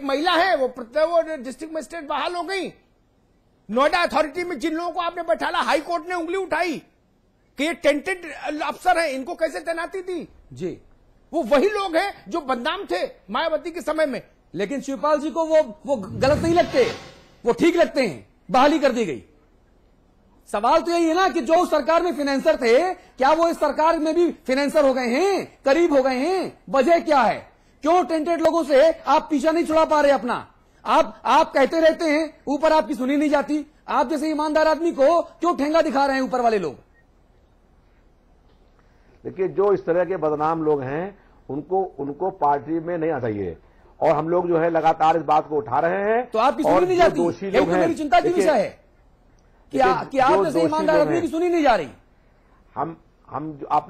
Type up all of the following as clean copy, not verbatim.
महिला है वो डिस्ट्रिक्ट मजिस्ट्रेट बहाल हो गई। नोएडा अथॉरिटी में जिन लोगों को आपने बैठाला, हाई कोर्ट ने उंगली उठाई कि ये टेंटेड अफसर हैं, इनको कैसे तैनाती दी जी। वो वही लोग हैं जो बदनाम थे मायावती के समय में। लेकिन शिवपाल जी को वो गलत नहीं लगते, वो ठीक लगते हैं, बहाली कर दी गई। सवाल तो यही है ना कि जो सरकार में फाइनेंसर थे, क्या वो इस सरकार में भी फाइनेंसर हो गए हैं, करीब हो गए हैं? वजह क्या है? क्यों टेंटेड लोगों से आप पीछा नहीं छुड़ा पा रहे अपना? आप कहते रहते हैं, ऊपर आपकी सुनी नहीं जाती। आप जैसे ईमानदार आदमी को क्यों ठेंगा दिखा रहे हैं ऊपर वाले लोग? देखिए, जो इस तरह के बदनाम लोग हैं उनको पार्टी में नहीं आना चाहिए, और हम लोग जो है लगातार इस बात को उठा रहे हैं। तो आपकी सुनी नहीं जाती, यही तो मेरी चिंता की विषय है कि आप जैसे ईमानदार आदमी की सुनी नहीं जा रही।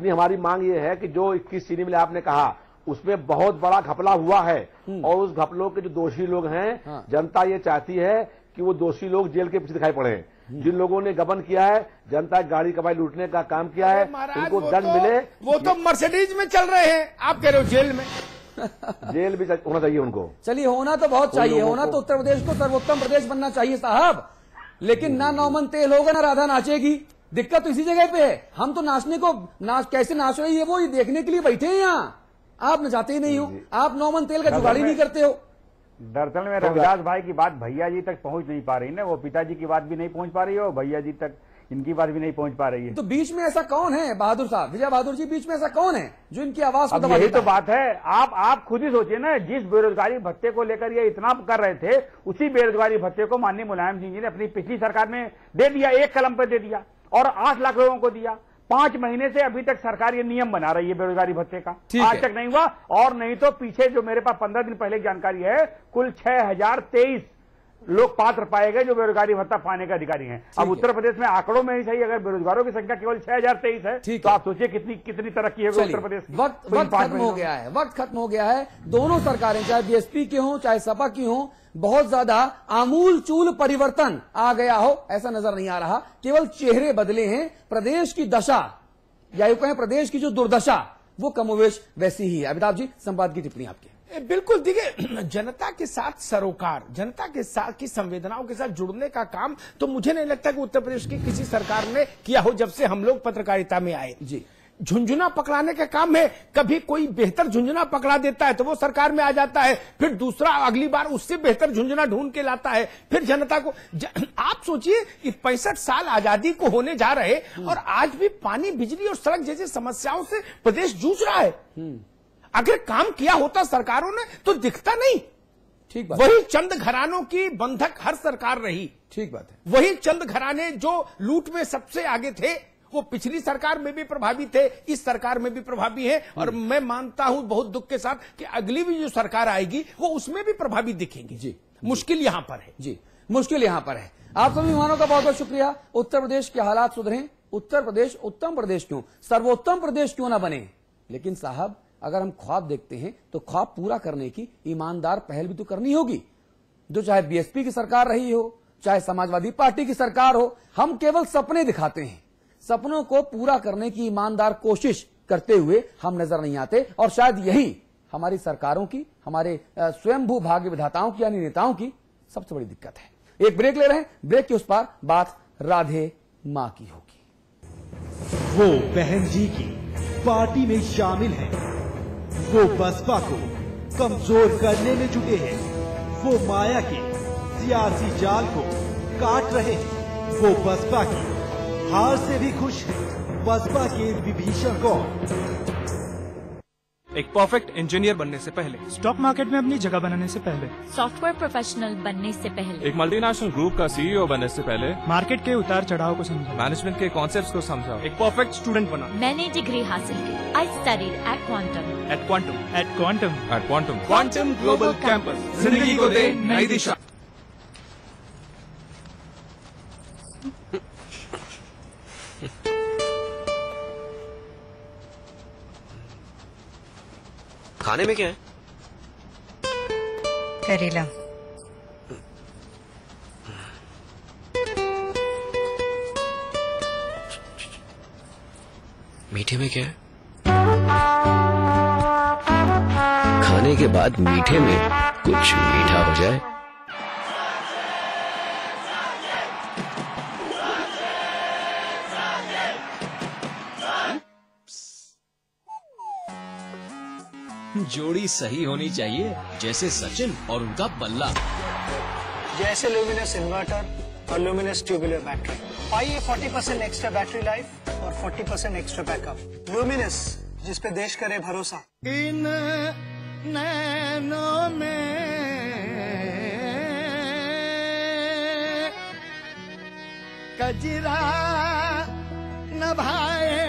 हमारी मांग ये है कि जो 21 सीढ़ी में आपने कहा उसमें बहुत बड़ा घपला हुआ है, और उस घपलों के जो दोषी लोग हैं, जनता ये चाहती है कि वो दोषी लोग जेल के पीछे दिखाई पड़े। जिन लोगों ने गबन किया है, जनता गाड़ी कमाई लूटने का काम किया है, उनको दंड मिले। वो तो मर्सिडीज में चल रहे हैं, आप कह रहे हो जेल में। जेल भी होना चाहिए उनको। चलिए, होना तो बहुत चाहिए, होना तो उत्तर प्रदेश को सर्वोत्तम प्रदेश बनना चाहिए साहब, लेकिन ना नौमन तेल होगा ना राधा नाचेगी। दिक्कत तो इसी जगह पे है। हम तो नाचने को कैसे नाच रही है वो देखने के लिए बैठे हैं यहाँ। आप नचाते ही नहीं हो, आप नौमन तेल का जुगाड़ ही नहीं करते हो। दरअसल में रविदास भाई की बात भैया जी तक पहुंच नहीं पा रही ना, वो पिताजी की बात भी नहीं पहुंच पा रही है, भैया जी तक इनकी बात भी नहीं पहुंच पा रही है। तो बीच में ऐसा कौन है बहादुर साहब, विजय बहादुर जी, बीच में ऐसा कौन है जो इनकी आवाज को दबा देता है? यही तो बात है। आप खुद ही सोचिए ना, जिस बेरोजगारी भत्ते को लेकर ये इतना कर रहे थे, उसी बेरोजगारी भत्ते को माननीय मुलायम सिंह जी ने अपनी पिछली सरकार में दे दिया, एक कलम पर दे दिया, और 8 लाख लोगों को दिया। 5 महीने से अभी तक सरकार ये नियम बना रही है बेरोजगारी भत्ते का, आज तक नहीं हुआ। और नहीं तो पीछे जो मेरे पास 15 दिन पहले जानकारी है, कुल 6023 लोग पात्र पाए गए जो बेरोजगारी भत्ता पाने के अधिकारी हैं। अब उत्तर प्रदेश में आंकड़ों में ही सही, अगर बेरोजगारों की संख्या केवल 6023 है, तो आप सोचिए कितनी तरक्की है उत्तर प्रदेश की। वक्त खत्म हो गया है, वक्त खत्म हो गया है। दोनों सरकारें, चाहे बीएसपी की हो चाहे सपा की हो, बहुत ज्यादा आमूल चूल परिवर्तन आ गया हो ऐसा नजर नहीं आ रहा। केवल चेहरे बदले हैं। प्रदेश की दशा, या यूं कहें प्रदेश की जो दुर्दशा, वो कमोवेश वैसी ही है। अमिताभ जी, संवाद की टिप्पणी आपकी। बिल्कुल, देखिए, जनता के साथ सरोकार, जनता के साथ की संवेदनाओं के साथ जुड़ने का काम तो मुझे नहीं लगता कि उत्तर प्रदेश की किसी सरकार ने किया हो जब से हम लोग पत्रकारिता में आए जी। झुंझुना पकड़ाने का काम है, कभी कोई बेहतर झुंझुना पकड़ा देता है तो वो सरकार में आ जाता है, फिर दूसरा अगली बार उससे बेहतर झुंझुना ढूंढ के लाता है, फिर जनता को आप सोचिए कि 65 साल आजादी को होने जा रहे और आज भी पानी, बिजली और सड़क जैसी समस्याओं से प्रदेश जूझ रहा है। अगर काम किया होता सरकारों ने तो दिखता नहीं। ठीक बात। वही चंद घरानों की बंधक हर सरकार रही। ठीक बात है। वही चंद घराने जो लूट में सबसे आगे थे, वो पिछली सरकार में भी प्रभावी थे, इस सरकार में भी प्रभावी है, और मैं मानता हूं बहुत दुख के साथ कि अगली भी जो सरकार आएगी वो उसमें भी प्रभावी दिखेंगे जी। मुश्किल यहां पर है जी, मुश्किल यहां पर है। आप सभी मेहमानों का बहुत बहुत शुक्रिया। उत्तर प्रदेश के हालात सुधरें, उत्तर प्रदेश उत्तम प्रदेश क्यों, सर्वोत्तम प्रदेश क्यों ना बने, लेकिन साहब अगर हम ख्वाब देखते हैं तो ख्वाब पूरा करने की ईमानदार पहल भी तो करनी होगी। जो चाहे बीएसपी की सरकार रही हो, चाहे समाजवादी पार्टी की सरकार हो, हम केवल सपने दिखाते हैं, सपनों को पूरा करने की ईमानदार कोशिश करते हुए हम नजर नहीं आते। और शायद यही हमारी सरकारों की, हमारे स्वयंभू भाग्य विधाताओं की यानी नेताओं की सबसे बड़ी दिक्कत है। एक ब्रेक ले रहे हैं, ब्रेक के उस पार बात राधे मां की होगी। वो बहन जी की पार्टी में शामिल है, वो बसपा को कमजोर करने में जुटे हैं, वो माया के सियासी जाल को काट रहे हैं, वो बसपा की हार से भी खुश है, बसपा के विभीषण कौन? एक परफेक्ट इंजीनियर बनने से पहले, स्टॉक मार्केट में अपनी जगह बनाने से पहले, सॉफ्टवेयर प्रोफेशनल बनने से पहले, एक मल्टीनेशनल ग्रुप का सीईओ बनने से पहले, मार्केट के उतार चढ़ाव को समझा, मैनेजमेंट के कॉन्सेप्ट्स को समझा, एक परफेक्ट स्टूडेंट बना। मैंने डिग्री हासिल की। I studied at quantum global campus, जिंदगी को दे नई दिशा। खाने में क्या है? करेला। मीठे में क्या है? खाने के बाद मीठे में कुछ मीठा हो जाए। जोड़ी सही होनी चाहिए, जैसे सचिन और उनका बल्ला। जैसे ल्यूमिनस इन्वर्टर और ल्यूमिनस ट्यूबुलर बैटरी। पाइए 40% एक्स्ट्रा बैटरी लाइफ और 40% एक्स्ट्रा बैकअप। ल्यूमिनस, जिस पे देश करे भरोसा। इन नैनों में कजरा न भाए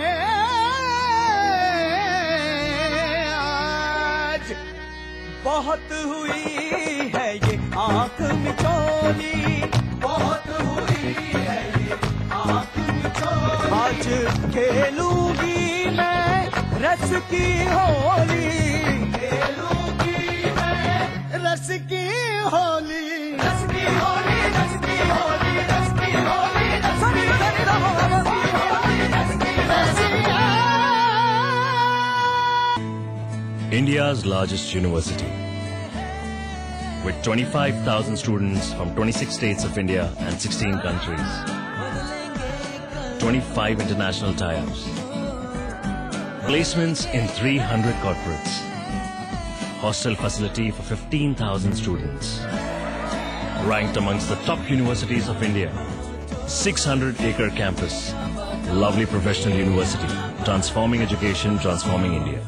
आज, बहुत हुई है ये आंख मिचौली, बहुत हुई है ये आंख मिचौली। आज खेलूंगी मैं रस की होली, खेलूंगी मैं रस की होली, रस की होली, रस की होली, रस की होली, रस की Holi. India's largest university, with 25,000 students from 26 states of India and 16 countries, 25 international tie-ups, placements in 300 corporates, hostel facility for 15,000 students, ranked amongst the top universities of India, 600-acre campus, lovely professional university, transforming education, transforming India.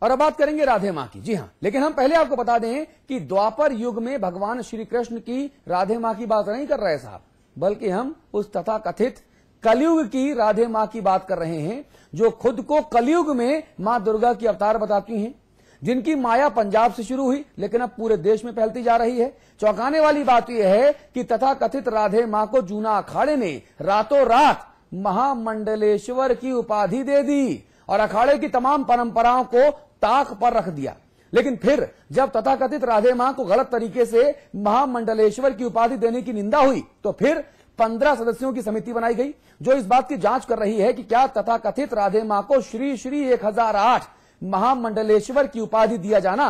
और अब बात करेंगे राधे माँ की। जी हाँ, लेकिन हम पहले आपको बता दें कि द्वापर युग में भगवान श्री कृष्ण की राधे माँ की बात नहीं कर रहे साहब, बल्कि हम उस तथाकथित कलयुग की राधे माँ की बात कर रहे हैं, जो खुद को कलयुग में माँ दुर्गा की अवतार बताती हैं, जिनकी माया पंजाब से शुरू हुई लेकिन अब पूरे देश में फैलती जा रही है। चौंकाने वाली बात यह है कि तथाकथित राधे माँ को जूना अखाड़े ने रातों रात महामंडलेश्वर की उपाधि दे दी और अखाड़े की तमाम परंपराओं को ताक पर रख दिया। लेकिन फिर जब तथाकथित राधे मां को गलत तरीके से महामंडलेश्वर की उपाधि देने की निंदा हुई, तो फिर 15 सदस्यों की समिति बनाई गई, जो इस बात की जांच कर रही है कि क्या तथाकथित राधे मां को श्री श्री 1008 महामंडलेश्वर की उपाधि दिया जाना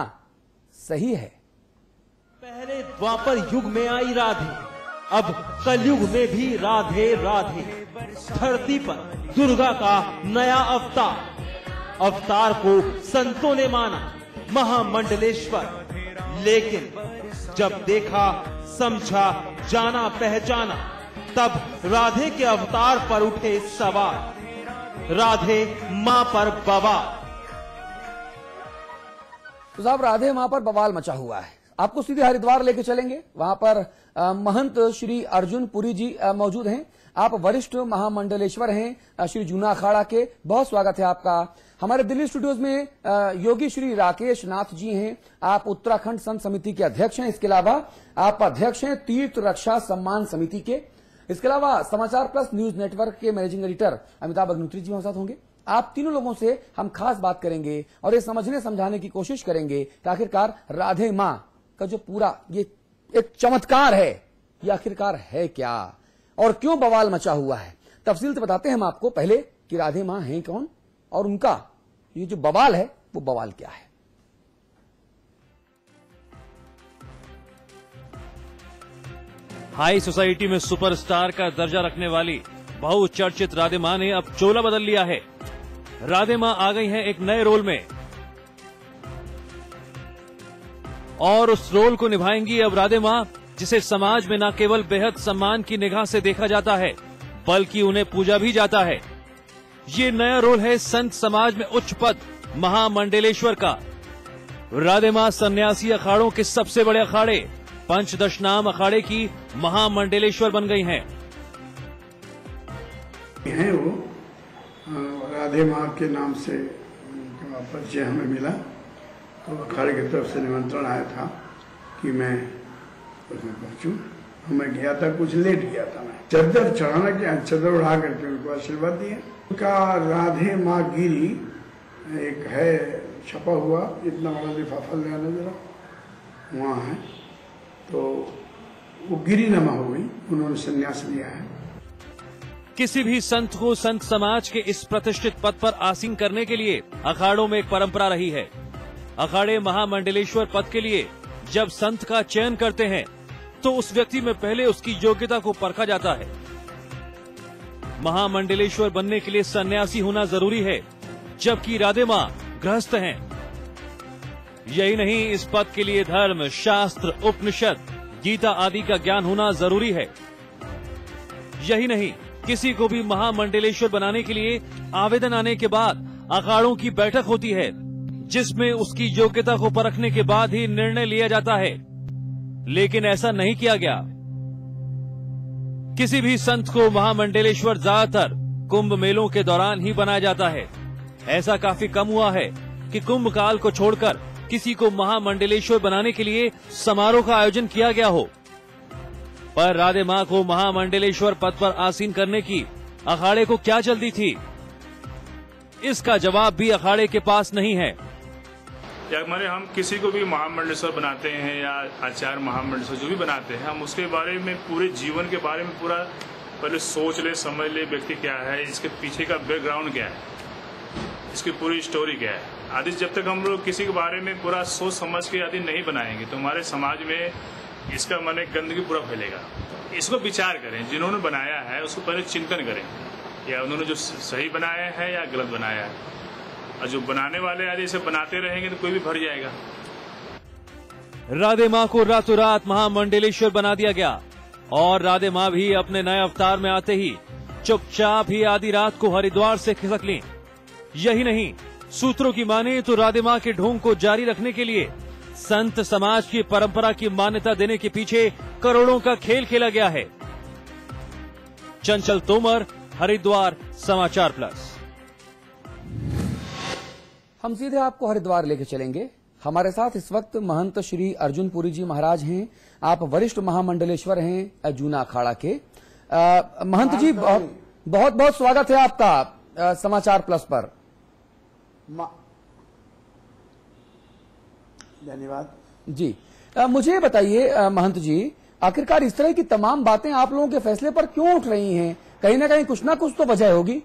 सही है। पहले द्वापर युग में आई राधे, अब कलयुग में भी राधे राधे। धरती पर दुर्गा का नया अवतार, अवतार को संतों ने माना महामंडलेश्वर, लेकिन जब देखा, समझा, जाना, पहचाना, तब राधे के अवतार पर उठे सवाल, राधे मां पर बवाल। तो साहब, राधे मां पर बवाल मचा हुआ है। आपको सीधे हरिद्वार लेके चलेंगे, वहां पर महंत श्री अर्जुन पुरी जी मौजूद हैं। आप वरिष्ठ महामंडलेश्वर हैं श्री जूना अखाड़ा के, बहुत स्वागत है आपका। हमारे दिल्ली स्टूडियोज में योगी श्री राकेश नाथ जी हैं, आप उत्तराखंड संत समिति के अध्यक्ष हैं। इसके अलावा आप अध्यक्ष हैं तीर्थ रक्षा सम्मान समिति के। इसके अलावा समाचार प्लस न्यूज नेटवर्क के मैनेजिंग एडिटर अमिताभ अग्निहोत्री जी हमारे साथ होंगे। आप तीनों लोगों से हम खास बात करेंगे और ये समझने समझाने की कोशिश करेंगे कि आखिरकार राधे मां का जो पूरा ये एक चमत्कार है, ये आखिरकार है क्या और क्यों बवाल मचा हुआ है। तफसील से बताते हैं हम आपको पहले कि राधे मां हैं कौन और उनका ये जो बवाल है वो बवाल क्या है। हाई सोसाइटी में सुपरस्टार का दर्जा रखने वाली बहुचर्चित राधे मां ने अब चोला बदल लिया है। राधे मां आ गई हैं एक नए रोल में और उस रोल को निभाएंगी अब राधे मां, जिसे समाज में न केवल बेहद सम्मान की निगाह से देखा जाता है, बल्कि उन्हें पूजा भी जाता है। ये नया रोल है संत समाज में उच्च पद महामंडलेश्वर का। राधे मां सन्यासी अखाड़ों के सबसे बड़े अखाड़े पंचदशनाम अखाड़े की महामंडलेश्वर बन गई हैं। वो राधे मां के नाम से परिचय हमें मिला, तो अखाड़े की तरफ से निमंत्रण आया था कि मैं उसमें पहुंचूं। मैं गया था, कुछ लेट गया था। मैं चद्दर चढ़ाना क्या, चद्दर उड़ा करके उनको आशीर्वाद दिया। उनका राधे माँ गिरी एक है छपा हुआ, इतना बड़ा लिफाफा ले आना जरा, वहाँ है। तो वो गिरी नमा हो गई, उन्होंने संन्यास लिया है। किसी भी संत को संत समाज के इस प्रतिष्ठित पद पर आसीन करने के लिए अखाड़ों में एक परंपरा रही है। अखाड़े महामंडलेश्वर पद के लिए जब संत का चयन करते हैं तो उस व्यक्ति में पहले उसकी योग्यता को परखा जाता है। महामंडलेश्वर बनने के लिए सन्यासी होना जरूरी है, जबकि राधे मां गृहस्थ हैं। यही नहीं, इस पद के लिए धर्म, शास्त्र, उपनिषद, गीता आदि का ज्ञान होना जरूरी है। यही नहीं, किसी को भी महामंडलेश्वर बनाने के लिए आवेदन आने के बाद अखाड़ों की बैठक होती है, जिसमें उसकी योग्यता को परखने के बाद ही निर्णय लिया जाता है। लेकिन ऐसा नहीं किया गया। किसी भी संत को महामंडलेश्वर ज्यादातर कुंभ मेलों के दौरान ही बनाया जाता है। ऐसा काफी कम हुआ है कि कुंभ काल को छोड़कर किसी को महामंडलेश्वर बनाने के लिए समारोह का आयोजन किया गया हो। पर राधे मां को महामंडलेश्वर पद पर आसीन करने की अखाड़े को क्या जल्दी थी? इसका जवाब भी अखाड़े के पास नहीं है। या हमारे हम किसी को भी महामंडलेश्वर बनाते हैं या आचार्य महामंडलेश्वर जो भी बनाते हैं, हम उसके बारे में पूरे जीवन के बारे में पूरा पहले सोच ले, समझ ले व्यक्ति क्या है, इसके पीछे का बैकग्राउंड क्या है, इसकी पूरी स्टोरी क्या है आदि। जब तक हम लोग किसी के बारे में पूरा सोच समझ के आदि नहीं बनाएंगे तो हमारे समाज में इसका माने गंदगी पूरा फैलेगा। इसको विचार करें, जिन्होंने बनाया है उसको पहले चिंतन करें, या उन्होंने जो सही बनाया है या गलत बनाया है। और जो बनाने वाले आदि इसे बनाते रहेंगे तो कोई भी भर जाएगा। राधे मां को रातों रात महामंडलेश्वर बना दिया गया और राधे मां भी अपने नए अवतार में आते ही चुपचाप ही आधी रात को हरिद्वार से खिसक लीं। यही नहीं, सूत्रों की माने तो राधे मां के ढोंग को जारी रखने के लिए संत समाज की परंपरा की मान्यता देने के पीछे करोड़ों का खेल खेला गया है। चंचल तोमर, हरिद्वार समाचार प्लस। हम सीधे आपको हरिद्वार लेके चलेंगे। हमारे साथ इस वक्त महंत श्री अर्जुन पुरी जी महाराज हैं। आप वरिष्ठ महामंडलेश्वर हैं जूना अखाड़ा के। महंत जी, बहुत बहुत स्वागत है आपका समाचार प्लस पर। धन्यवाद जी। मुझे बताइए महंत जी, आखिरकार इस तरह की तमाम बातें आप लोगों के फैसले पर क्यों उठ रही हैं? कहीं ना कहीं कुछ ना कुछ तो वजह होगी।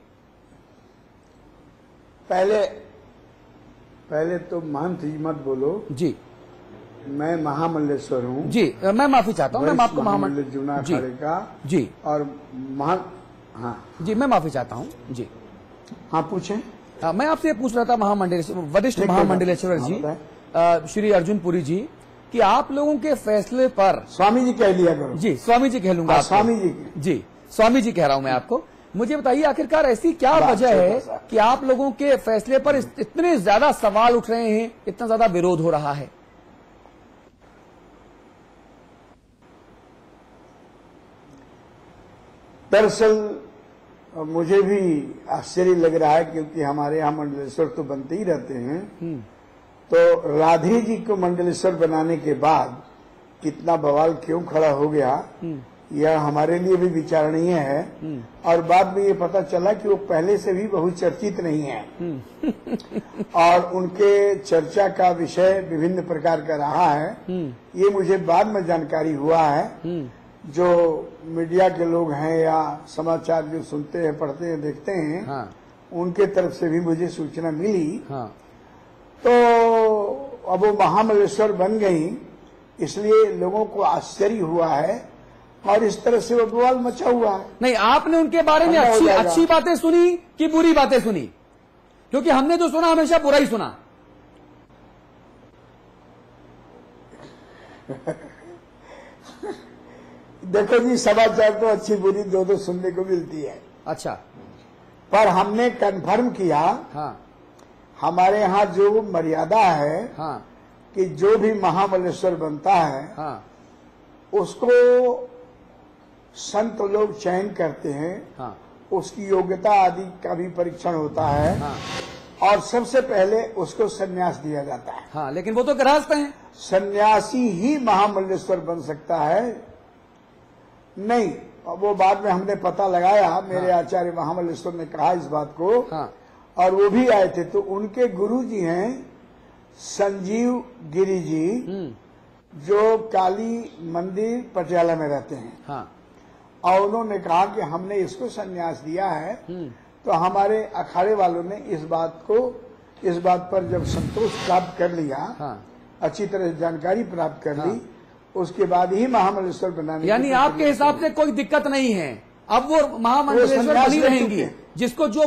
पहले तो महंत जी मत बोलो जी। मैं महामंडलेश्वर हूँ जी। मैं माफी चाहता हूँ, मैं आपको महामंडलेश्वर जूना अखाड़े का जी। और हाँ जी, मैं माफी चाहता हूँ जी। हाँ पूछें। मैं आपसे पूछ रहा था महामंडलेश्वर, वरिष्ठ महामंडलेश्वर जी श्री अर्जुन पुरी जी, कि आप लोगों के फैसले पर स्वामी जी कह लिया करो। जी, स्वामी जी कह लूंगा। स्वामी जी, स्वामी जी कह रहा हूं मैं आपको। मुझे बताइए आखिरकार ऐसी क्या वजह है कि आप लोगों के फैसले पर इतने ज्यादा सवाल उठ रहे हैं, इतना ज्यादा विरोध हो रहा है? दरअसल मुझे भी आश्चर्य लग रहा है, क्योंकि हमारे यहाँ मंडलेश्वर तो बनते ही रहते हैं। तो राधे जी को मंडलेश्वर बनाने के बाद कितना बवाल क्यों खड़ा हो गया, यह हमारे लिए भी विचारणीय है। और बाद में ये पता चला कि वो पहले से भी बहुत चर्चित नहीं है और उनके चर्चा का विषय विभिन्न प्रकार का रहा है। ये मुझे बाद में जानकारी हुआ है। जो मीडिया के लोग हैं या समाचार जो सुनते हैं, पढ़ते हैं, देखते हैं, उनके तरफ से भी मुझे सूचना मिली। तो अब वो महामंडलेश्वर बन गई, इसलिए लोगों को आश्चर्य हुआ है और इस तरह से वो बवाल मचा हुआ है। नहीं, आपने उनके बारे में अच्छी बातें सुनी कि बुरी बातें सुनी? क्योंकि हमने जो सुना हमेशा बुरा ही सुना। देखो जी, समाचार तो अच्छी बुरी दो सुनने को मिलती है। अच्छा। पर हमने कन्फर्म किया, हमारे यहाँ जो मर्यादा है कि जो भी महामंडलेश्वर बनता है उसको संत लोग चयन करते हैं, उसकी योग्यता आदि का भी परीक्षण होता है और सबसे पहले उसको संन्यास दिया जाता है। लेकिन वो तो गृहस्थ हैं। सन्यासी ही महामंडलेश्वर बन सकता है। नहीं, वो बाद में हमने पता लगाया, मेरे आचार्य महामंडलेश्वर ने कहा इस बात को, और वो भी आए थे। तो उनके गुरु जी हैं संजीव गिरी जी, जो काली मंदिर पटियाला में रहते हैं। और उन्होंने कहा कि हमने इसको संन्यास दिया है, तो हमारे अखाड़े वालों ने इस बात पर जब संतोष प्राप्त कर लिया, अच्छी तरह से जानकारी प्राप्त कर ली, उसके बाद ही महामंडलेश्वर बनाने। यानी आपके हिसाब से कोई दिक्कत नहीं है, अब वो महामंडलेश्वर बनी रहेंगी, जिसको जो